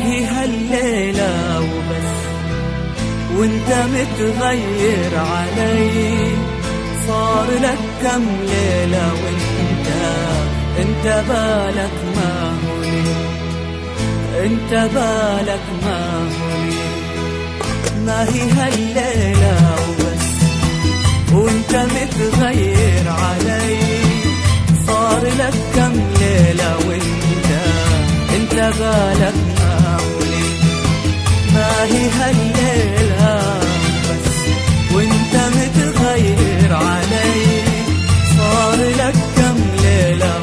هي هالليلة وبس، وانت متغير علي. صار لك كم ليلة انت بالك ما هوني، انت بالك ما هوني. ما هي هالليلة وبس، وانت متغير علي. صار لك كم ليلة انت بالك ما هوني. ما هي هالليلة بس، وانت متغير علي. صار لك كم ليلة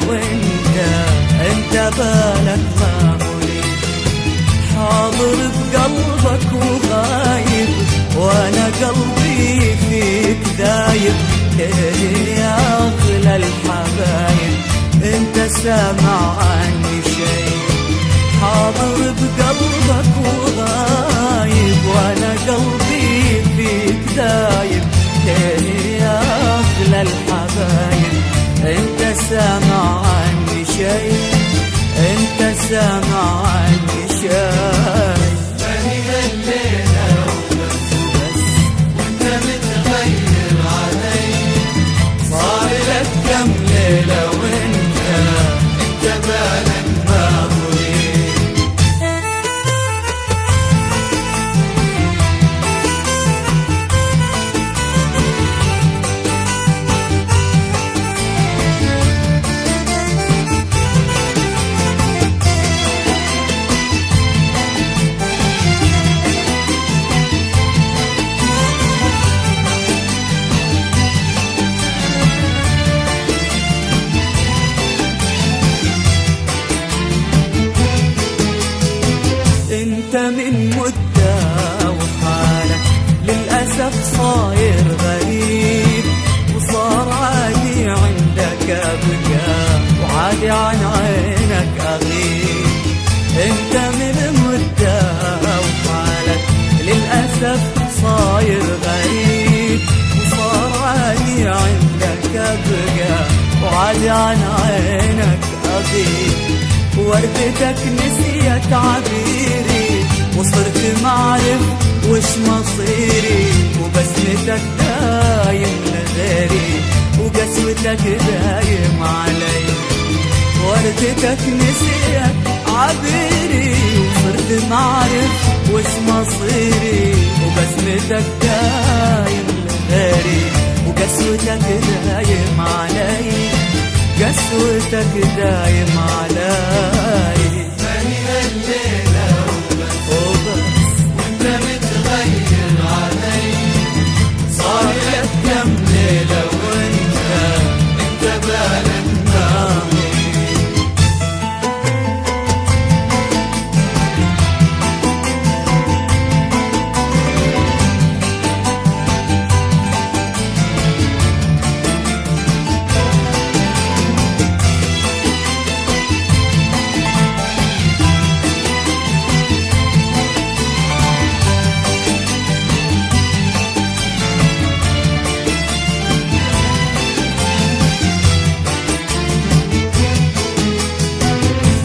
انت بالك ما هوني. حاضر بقلبك وغايب، وانا قلبي فيك دايب. يا اغلى الحبايب انت سامع عني شي. حاضر بقلبك وغايب، وانا قلبي فيك دايب. يا اغلى الحبايب انت سامع عني شي، انت سامع عني شي. انت من مدة وحالك للأسف صاير غريب، وصار عادي عندك أبقى، وعادي عن عينك أغيب. انت من مدة وحالك للأسف صاير غريب، وصار عادي عندك أبقى، وعادي عن عينك أغيب. وردتك نسيت عبيري، وصرت معرف وش مصيري. وبسمتك دايم لغيري، وقسوتك دايم علي. وردتك نسيت عبيري، وصرت معرف وش مصيري. وبسمتك دايم لغيري، وقسوتك دايم علي. قسوتك دايم علي. ما هي الليلة وبس، وانت متغير علي. صار لك كم ليلة انت بالك ما هوني.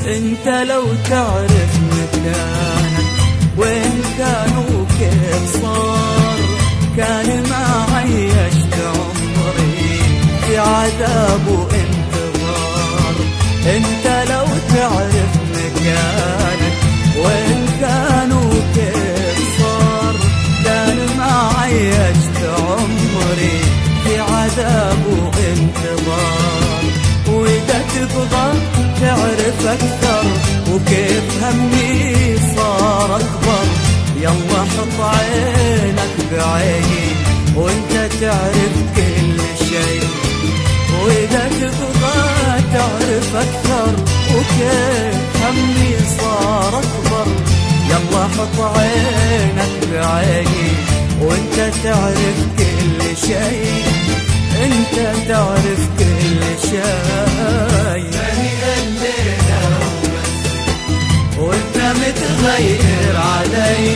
انت لو تعرف مكانك وين كان وكيف صار، كان ما عيشت عمري في عذاب وانتظار. انت لو تعرف مكانك وين كان وكيف صار، كان ما عيشت عمري في عذاب وانتظار. واذا تبغى تعرف أكثر وكيف همي صار أكبر، يلا حط عينك بعيني وانت تعرف كل شي. وإذا تبغى تعرف أكثر وكيف همي صار أكبر، يلا حط عينك بعيني وانت تعرف كل شي، انت تعرف كل شي. وانت متغير علي.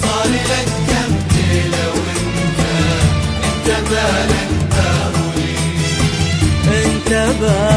صار لك كم ليلة وانت بالك ما هوني. انت بالك